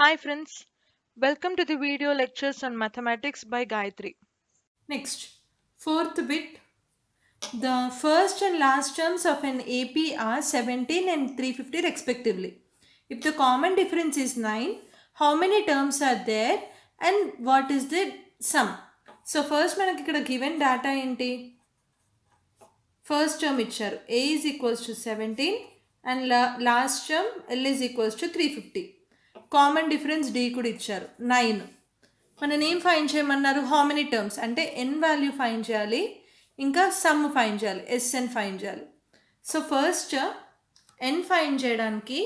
Hi friends, welcome to the video lectures on mathematics by Gayatri. Next, fourth bit. The first and last terms of an AP are 17 and 350 respectively. If the common difference is 9, how many terms are there and what is the sum? So first మనకి ఇక్కడ given data ఏంటి? First term ఇచ్చారు a is equals to 17 and last term l is equals to 350. Common difference d కూడా ఇచ్చారు 9. మనం ఏం find చేయమన్నారు? How many terms అంటే ఎన్ వాల్యూ ఫైండ్ చేయాలి, ఇంకా సమ్ ఫైండ్ చేయాలి, ఎస్ఎన్ ఫైండ్ చేయాలి. సో ఫస్ట్ ఎన్ ఫైండ్ చేయడానికి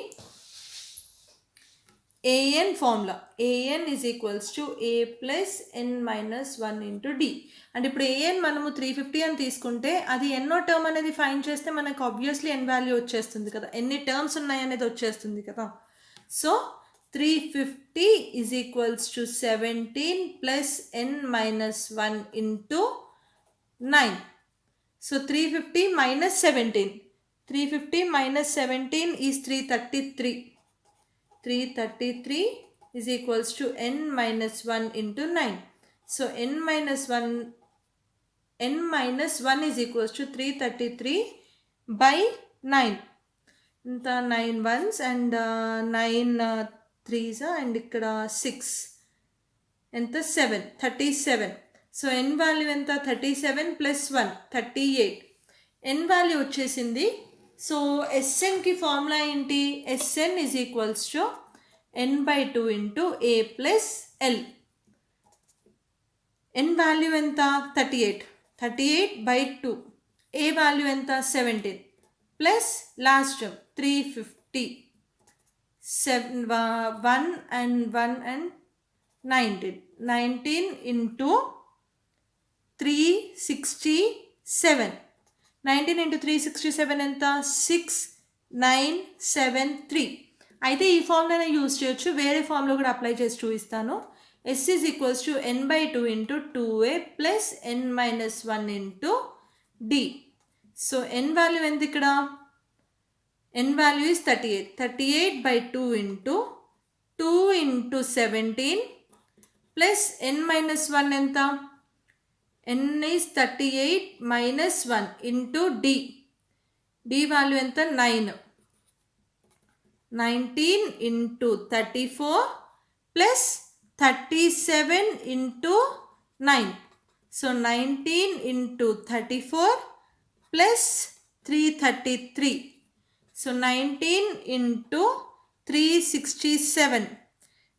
AN formula AN is equals to A plus N minus 1 into D. అంటే ఇప్పుడు ఏఎన్ మనము 350 అని తీసుకుంటే అది ఎన్నో టర్మ్ అనేది ఫైండ్ చేస్తే మనకు ఆబ్వియస్లీ ఎన్ వాల్యూ వచ్చేస్తుంది కదా, ఎన్ని టర్మ్స్ ఉన్నాయి అనేది వచ్చేస్తుంది కదా. So 350 is equals to 17 plus n minus 1 into 9. So 350 minus 17. 350 minus 17 is 333. 333 is equals to n minus 1 into 9. So n minus 1 is equals to 333 by 9. The 9 ones and 9 threes and ఇక్కడ 6 ఎంత 7 37. So n value ఎంత 37 plus 1 38. n value వచ్చేసింది. So ఎస్ఎన్కి formula ఏంటి? SN is equals to n by 2 into A plus L. n value ఎంత 38. 38 by 2. A value ఎంత 17 plus last term 350. 1 and 19. 19 into 367. 19 into 367 ఎంత 6973. అయితే ఈ ఫార్ములానే యూజ్ చేయొచ్చు, వేరే ఫార్ములా కూడా అప్లై చేసి చూపిస్తాను. S is equals to N by 2 into 2a plus N minus 1 into D. So N value ఎంత ఇక్కడ? n value is 38. 38 by 2 into 2 into 17 plus n minus 1 enta? n is 38 minus 1 into d. d value enta 9. 19 into 34 plus 37 into 9. So 19 into 34 plus 333. So 19 into 367.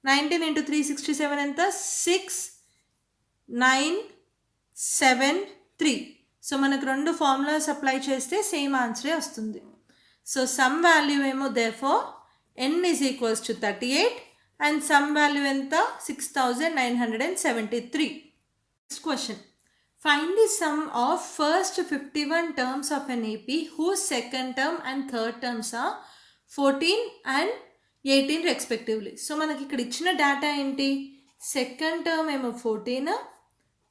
19 into 367 ఎంత 6973. So మనకు రెండు formulas apply చేస్తే same ఆన్సరే వస్తుంది. So some value ఏమో therefore n is equals to 38 and some value ఎంత 6973. Next question. Find the sum of first 51 terms of an AP whose second term and third terms are 14 and 18 respectively. So మనకి ఇక్కడ ఇచ్చిన data ఏంటి? Second term ఏమో 14,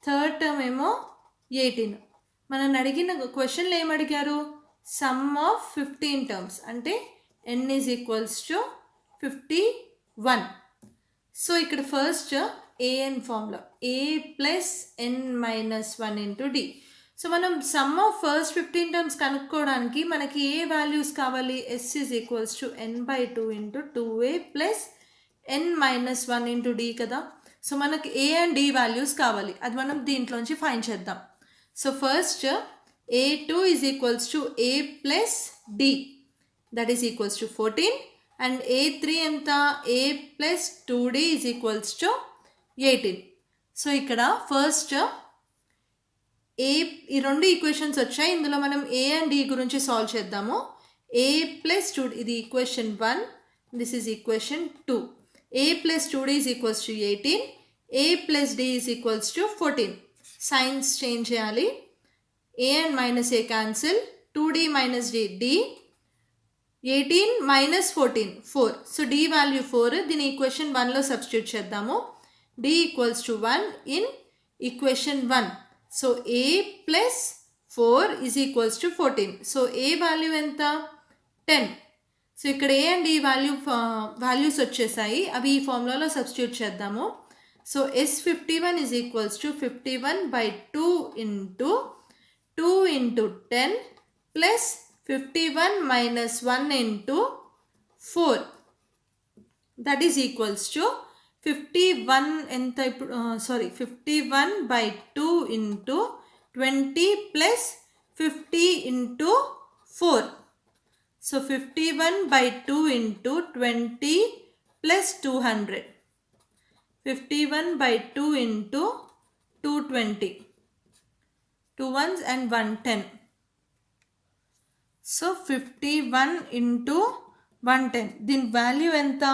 third term ఏమో 18. మనం అడిగిన క్వశ్చన్లో ఏం అడిగారు? సమ్ ఆఫ్ 15 టర్మ్స్ అంటే n is equals to 51. So ఇక్కడ first an formula a plus n minus 1 into D. So మనం సమ్ ఆఫ్ ఫస్ట్ 15 టర్మ్స్ కనుక్కోవడానికి మనకి ఏ వాల్యూస్ కావాలి? s is equals to n by 2 into 2a plus n minus 1 into d కదా. So మనకి a and d values కావాలి, అది మనం దీంట్లోంచి ఫైండ్ చేద్దాం. So first a2 is equals to a plus d, that is equals to 14. and a3 ఎంత? a plus 2d is equals to 18. So ఇక్కడ first ఈ రెండు ఈక్వేషన్స్ వచ్చాయి, ఇందులో మనం a అండ్ d గురించి సాల్వ్ చేద్దాము. a ప్లస్ 2, ఇది equation 1, this is equation 2. a plus 2d is equals to 18, a plus d is equals to 14. Signs change చేయాలి. a and minus a cancel, 2d minus d 18 minus 14 4. So d value 4, దీని equation 1లో substitute చేద్దాము. d equals to 1 in equation 1. So a plus 4 is equals to 14. So a value ఎంత 10. So ఇక్కడ ఏ and ఈ values వచ్చేసాయి, అవి ఈ ఫార్ములాలో substitute చేద్దాము. So S51 is equals to 51/2 into 2 into 10 plus 51 minus 1 into 4, that is equals to 51 ఎంత ఇప్పుడు 51/2 into 20 plus 50 into 4. So 51/2 into 20 plus 200, 51/2 into 220, 2 ones and 110. So 51 into 110, దీని వాల్యూ ఎంత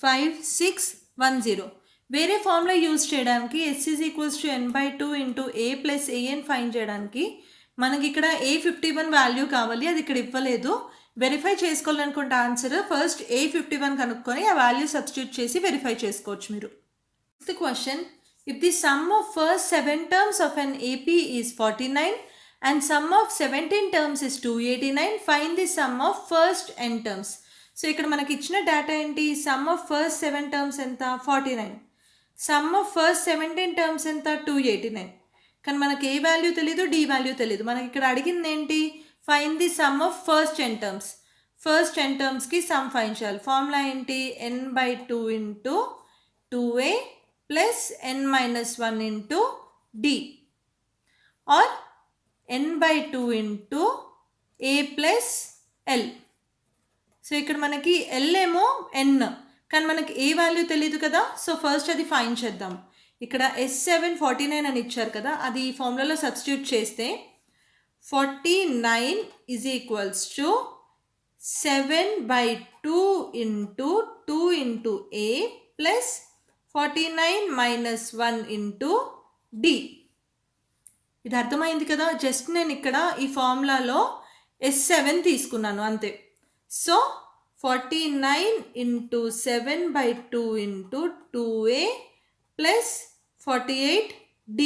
5610. వేరే ఫార్ములా యూజ్ చేయడానికి S is equals to n/2 into A plus AN find చేయడానికి మనకి ఇక్కడ A51 value కావాలి, అది ఇక్కడ ఇవ్వలేదు. వెరిఫై చేసుకోవాలనుకుంటే ఆన్సర్ ఫస్ట్ A51 కనుక్కొని ఆ వాల్యూ సబ్స్టిట్యూట్ చేసి వెరిఫై చేసుకోవచ్చు మీరు. Next question, if the sum of first 7 terms of an AP is 49 and sum of 17 terms is 289, find the sum of first n terms. So ఇక్కడ మనకి ఇచ్చిన data ఏంటి, some of first 7 terms ఎంత 49, some of first 17 terms ఎంత 289. కానీ మనకి a value తెలీదు, d value తెలీదు. మనకి ఇక్కడ అడిగింది ఏంటి, find the sum of first n terms. ఫస్ట్ n టర్మ్స్కి సమ్ ఫైండ్ చేయాలి. ఫార్ములా ఏంటి, n/2 into 2a plus n-1 into d or n/2 into a plus l. So ఇక్కడ మనకి l ఏమో n, కానీ మనకి ఏ వాల్యూ తెలియదు కదా. సో ఫస్ట్ అది ఫైండ్ చేద్దాం. ఇక్కడ S749 అని ఇచ్చారు కదా, అది ఈ ఫార్ములాలో సబ్స్టిట్యూట్ చేస్తే 49 is equals to 7/2 into 2 into a plus 49 minus 1 into d. ఇది అర్థమైంది కదా. జస్ట్ నేను ఇక్కడ ఈ ఫార్ములాలో S7 తీసుకున్నాను అంతే. So 49 into 7/2 into 2a plus 48d.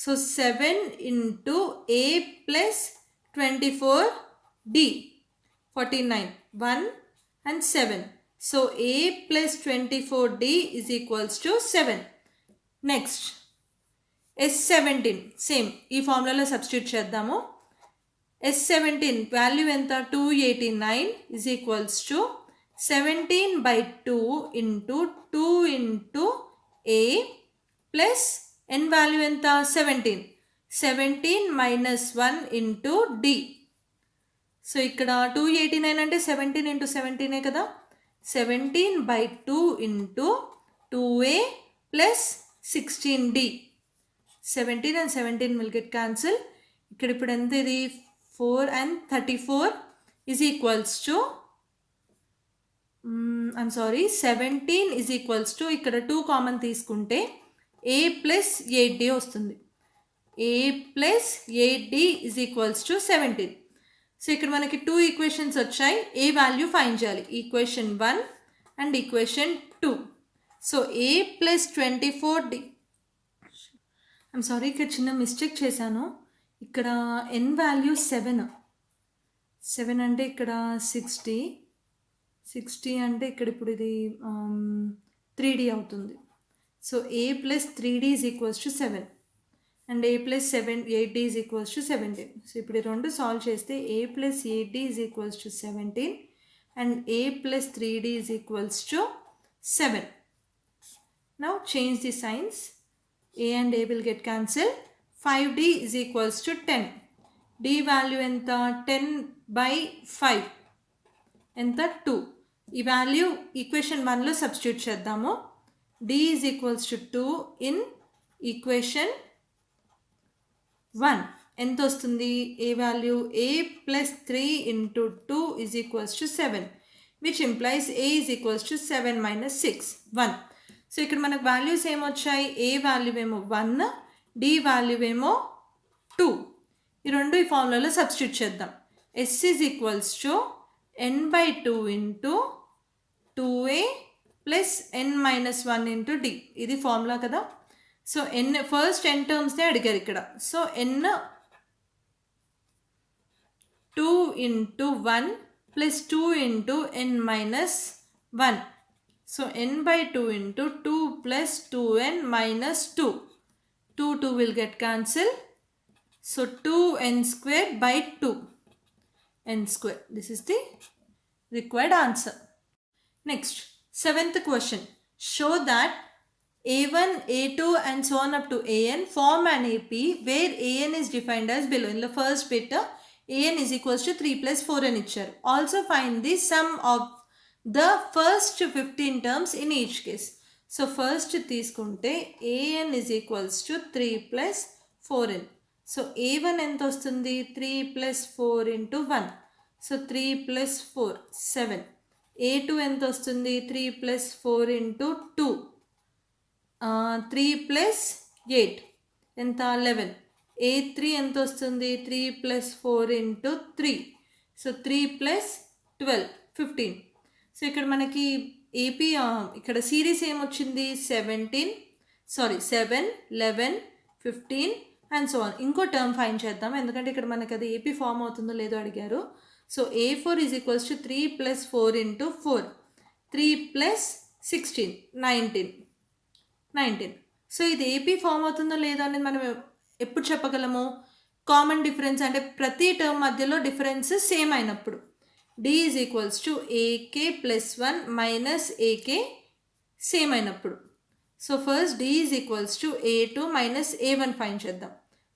So 7 into a plus 24d, 49, 1 and 7. So a plus 24d is equals to 7. Next S17 same ఈ ఫార్ములాలో substitute చేద్దాము. S17 వాల్యూ ఎంత 289 is equals to 17/2 into 2 into a plus n value ఎంత 17, 17 minus 1 into d. So ఇక్కడ 289 అంటే 17 into 17 కదా, 17/2 into 2a plus 16d. 17 and 17 will get cancel. ఇక్కడ ఇప్పుడు ఎంత ఇది 4 and 34 is equals to 17 is equals to ఇక్కడ 2 కామన్ తీసుకుంటే a ప్లస్ 8d వస్తుంది. a plus 8d is equals to 17. So ఇక్కడ మనకి 2 ఈక్వేషన్స్ వచ్చాయి, ఏ వాల్యూ ఫైండ్ చేయాలి, equation 1 and equation 2. So a plus 24d, ఇక్కడ చిన్న మిస్టేక్ చేశాను. ఇక్కడ n వాల్యూ 7 అంటే ఇక్కడ 60 అంటే ఇక్కడ ఇప్పుడు ఇది 3d అవుతుంది. So a plus 3d is equals to 7 and a plus 8d is equals to 17. So ఇప్పుడు ఈ రెండు సాల్వ్ చేస్తే a plus 8d is equals to 17 and a plus 3d is equals to 7. Now change the science, a and a will get cancelled. 5d is equals to 10. d value ఎంత 10/5 ఎంత 2. ఈ value equation 1లో substitute చేద్దాము. d is equals to 2 in equation 1. ఎంత వస్తుంది, ఏ value a plus 3 into 2 is equals to 7, which implies a is equals to 7 minus 6, 1. So ఇక్కడ మనకు values ఏమొచ్చాయి, ఏ value ఏమో 1, D value ఏమో 2. ఈ రెండు ఈ ఫార్ములాలో సబ్స్టిట్యూట్ చేద్దాం. s is equals to n/2 into 2a plus n-1 into d. ఇది formula కదా. సో n ఫస్ట్ n టర్మ్స్నే అడిగారు ఇక్కడ. So n 2 into 1 plus 2 into n minus 1. So n by 2 into 2 plus 2n minus 2. 2 will get cancelled. So 2n square by 2 n square. This is the required answer. Next, 7th question. Show that A1, A2 and so on up to AN form an AP where AN is defined as below. In the first bit, AN is equals to 3 plus 4n ఇచ్చారు. Also find the sum of the first 15 terms in each case. So first తీసుకుంటే AN is equals to 3 plus 4n. So A1 ఎంత వస్తుంది? 3 plus 4 into 1. So 3 plus 4, 7. A2 ఎంత వస్తుంది? 3 plus 4 into 2. 3 plus 8 ఎంత? 11. A3 ఎంత వస్తుంది? 3 plus 4 into 3. So 3 plus 12, 15. So ఇక్కడ మనకి ఏపీ ఇక్కడ సిరీస్ ఏమొచ్చింది? 7, 11, 15 అండ్ సో ఆన్. ఇంకో టర్మ్ ఫైండ్ చేద్దాం, ఎందుకంటే ఇక్కడ మనకి అది ఏపీ ఫామ్ అవుతుందో లేదో అడిగారు. So A4 is equals to 3 plus 4 into 4. 3 plus 16, 19. So ఇది ఏపీ ఫామ్ అవుతుందో లేదో అనేది మనం ఎప్పుడు చెప్పగలము? కామన్ డిఫరెన్స్ అంటే ప్రతి టర్మ్ మధ్యలో డిఫరెన్స్ సేమ్ అయినప్పుడు. D is equals to AK plus 1 minus AK same అయినప్పుడు. So first D is equals to A2 minus A1 find చేద్దాం.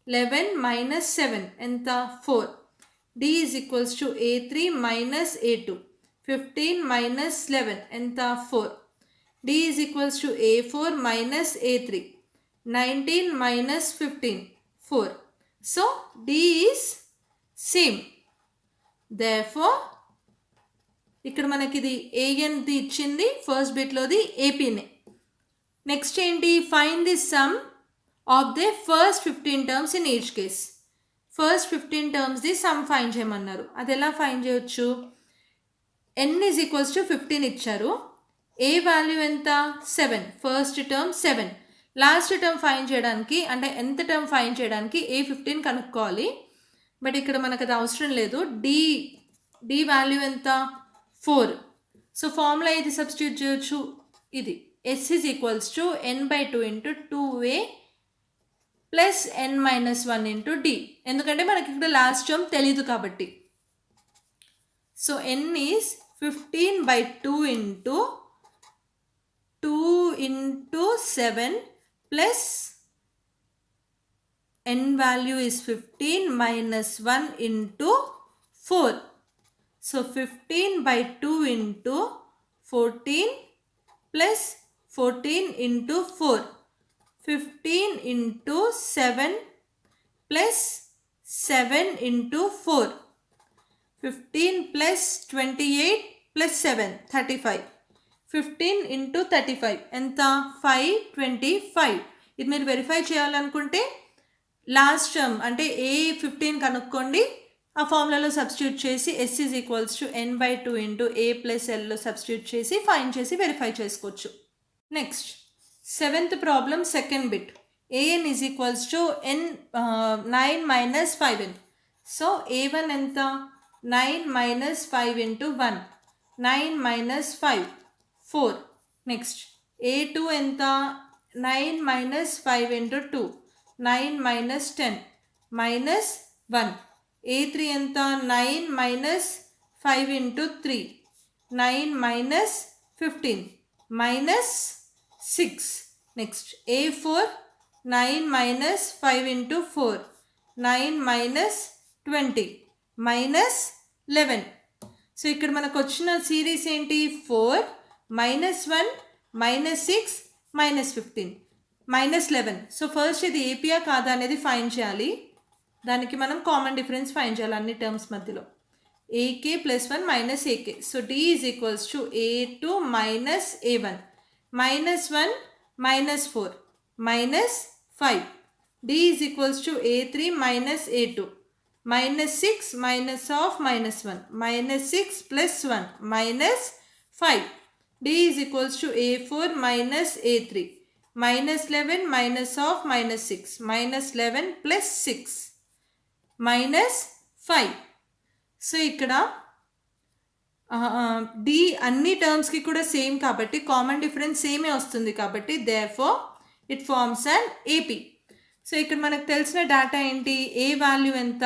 11 minus 7 ఎంత? 4. D is equals to A3 minus A2. 15 minus 11 ఎంత? 4. D is equals to A4 minus A3. 19 minus 15, 4. So D is same. Therefore ఇక్కడ మనకి ఇది ANది ఇచ్చింది, first బిట్లోది ఏపీనే. నెక్స్ట్ ఏంటి? Find the sum of the first 15 terms in each case. First 15 టర్మ్స్ది సమ్ ఫైండ్ చేయమన్నారు. అది ఎలా ఫైండ్ చేయొచ్చు? n is equals to 15 ఇచ్చారు. ఏ వాల్యూ ఎంత? 7. First term 7. Last term find చేయడానికి అంటే ఎంత టర్మ్ ఫైండ్ చేయడానికి A15 కనుక్కోవాలి. బట్ ఇక్కడ మనకు అది అవసరం లేదు. డి వాల్యూ ఎంత? 4. సో ఫార్ములా ఇది సబ్స్టిట్యూట్ చేయొచ్చు. ఇది S is equals to n by 2 into 2a plus n minus 1 into d. ఎందుకంటే మనకి ఇక్కడ లాస్ట్ టర్మ్ తెలీదు కాబట్టి. So n is 15 by 2 into 2 into 7 plus n value is 15 minus 1 into 4. So 15 by 2 into 14 plus 14 into 4. 15 into 7 plus 7 into 4. 15 plus 28 plus 7, 35. 15 into 35 ఎంత? 525. ఇది మీరు verify చేయాలనుకుంటే last term అంటే A15 కనుక్కోండి. ఆ ఫార్ములాలో సబ్స్టిట్యూట్ చేసి S is equals to n by 2 into a plus Lలో substitute చేసి find చేసి వెరిఫై చేసుకోవచ్చు. Next 7th problem second bit. an is equals to 9 minus 5n. So A1 ఎంత? 9 minus 5 into 1. 9 minus 5, 4. Next A2 ఎంత? 9 minus 5 into 2. 9 minus 10 minus 1. A3 ఎంత? 9 minus 5 into 3. 9 minus 15 minus 6. Next A4 9 minus 5 into 4. 9 minus 20 minus 11. So ఇక్కడ మనకు వచ్చిన series ఏంటి? 4 minus 1 minus 6 minus 15 minus 11. So first ఇది ఏపీయా కాదా అనేది ఫైండ్ చేయాలి. దానికి మనం కామన్ డిఫరెన్స్ ఫైండ్ చేయాలి అన్ని టర్మ్స్ మధ్యలో. AK plus 1 minus AK. So D is equals to A2 minus A1. minus 1 minus 4 minus 5. D is equals to A3 minus A2. minus 6 minus of minus 1. minus 6 plus 1 minus 5. D is equals to A4 minus A3. minus 11 minus of minus 6. minus 11 plus 6 minus 5. So ఇక్కడ D అన్ని టర్మ్స్కి కూడా same కాబట్టి common difference సేమే వస్తుంది కాబట్టి therefore it forms an AP. So ఇక్కడ మనకు తెలిసిన డేటా ఏంటి? ఏ వాల్యూ ఎంత?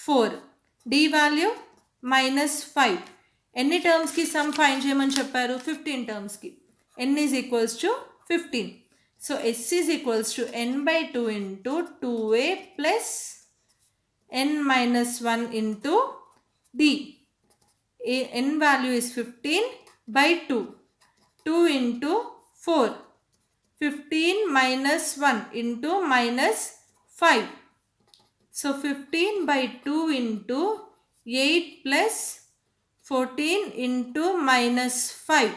4, డి వాల్యూ -5. ఎన్ని టర్మ్స్కి సమ్ ఫైండ్ చేయమని చెప్పారు? 15 టర్మ్స్కి. n is equals to 15. So s is equals to n/2 into 2a plus n-1 into d. n value is 15 by 2. 2 into 4. 15 minus 1 into -5. So 15 by 2 into 8 plus 14 into -5.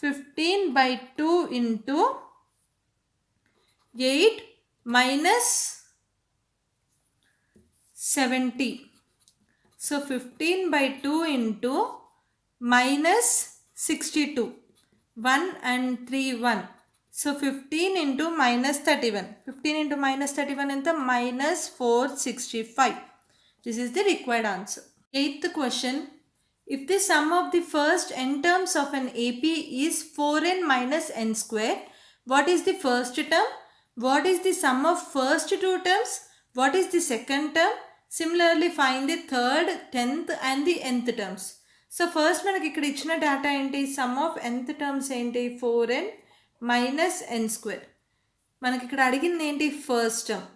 15 by 2 into 8 minus 70. So 15 by 2 into -62. 1 and 3 1. So 15 into -31. 15 into -31 into -465. This is the required answer. Eighth question. If the sum of the first n terms of an AP is 4n minus n square, what is the first term? What is the sum of first two terms? What is the second term? Similarly, find the third, 10th and the nth terms. So first మనకి ఇక్కడ ఇచ్చిన data ఏంటి? Some of nth terms ఏంటి? 4n minus n square. మనకి ఇక్కడ అడిగింది ఏంటి? First term.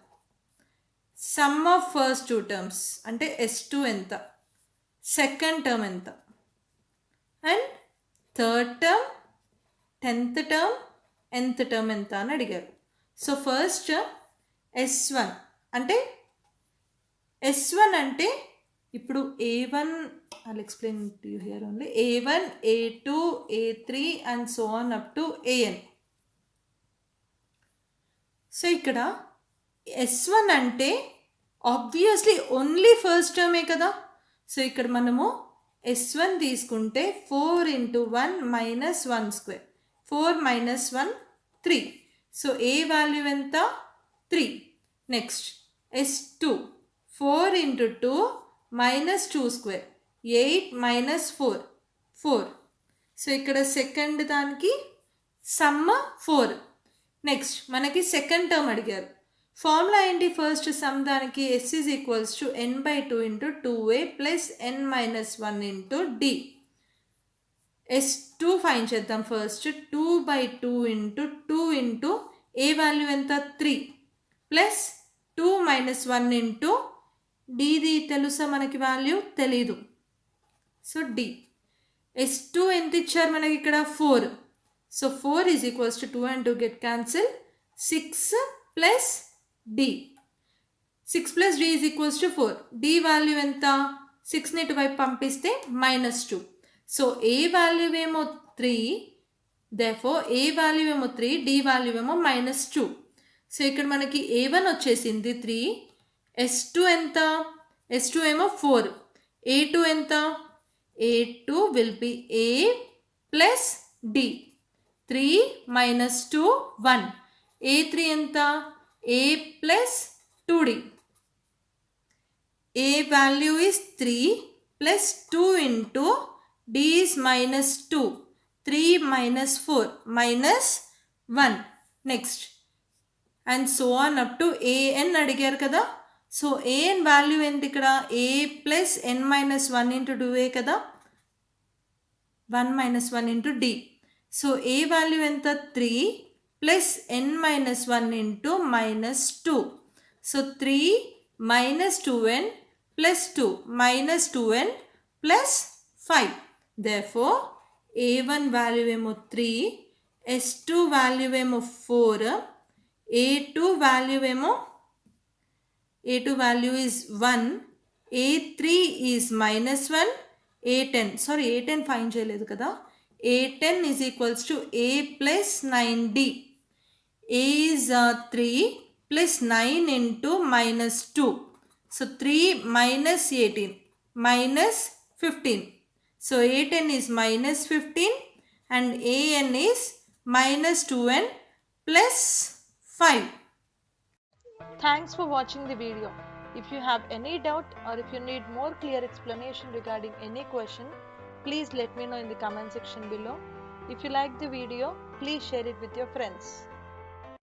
Some of first two terms అంటే s2 ఎంత, సెకండ్ టర్మ్ ఎంత, and third term, 10th term, nth term ఎంత అని అడిగారు. సో ఫస్ట్ s1 అంటే S1 అంటే ఇప్పుడు A1, I'll explain to you here only. A1, A2, A3 and so on up to AN. So ఇక్కడ S1 అంటే obviously only first టర్మే కదా. So ఇక్కడ మనము S1 తీసుకుంటే 4 into 1 minus 1 square. 4 minus 1, 3. So A value ఎంత? 3. Next S2. 4 into 2 minus 2 square. 8 minus 4. 4. So ఇక్కడ second దానికి some 4. Next మనకి సెకండ్ టర్మ్ అడిగారు. ఫార్ములా ఏంటి? ఫస్ట్ సమ్ దానికి s is equals to n/2 into 2a plus n-1 into d. s2 find చేద్దాం first. 2/2 into 2 into ఏ value ఎంత? 3 plus 2 - 1 into DD తెలుసా మనకి? వాల్యూ తెలీదు. So D. s2 ఎంత ఇచ్చారు మనకి ఇక్కడ? 4. So 4 is equals to 2 and 2 get cancel. 6 plus D. 6 plus D is equals to 4. D value ఎంత? 6ని ఇటువైపు పంపిస్తే -2. సో ఏ వాల్యూ ఏమో 3, దేర్ఫోర్ ఏ వాల్యూ ఏమో 3, డి వాల్యూ ఏమో -2. సో ఇక్కడ మనకి A1 వచ్చేసింది 3. S2 ఎంత? S2 ఏమో 4. A2 ఎంత? A2 will be A plus D. 3 minus 2, 1. A3 ఎంత? A plus 2D. A value is 3 plus 2 into D is -2. 3 minus 4 minus 1. Next. And so on up to an అడిగారు కదా. So an value ఏంటి ఇక్కడ? a plus n-1 into 2a కదా. 1 minus 1 into d. So a value ఎంత? 3 plus n-1 into -2. So 3 minus 2n plus 2 minus 2n plus 5. Therefore a1 value ఏమో 3, s2 value ఏమో 4, a2 value ఏమో a2 value is 1, a3 is -1, a10 sorry a10 find చేయలేదు కదా. a10 is equals to a plus 9d. a is 3 plus 9 into -2. So 3 minus 18 minus 15. So a10 is -15 and an is -2n plus 5. Thanks for watching the video. If you have any doubt or if you need more clear explanation regarding any question, Please let me know in the comment section below. If you like the video, please share it with your friends.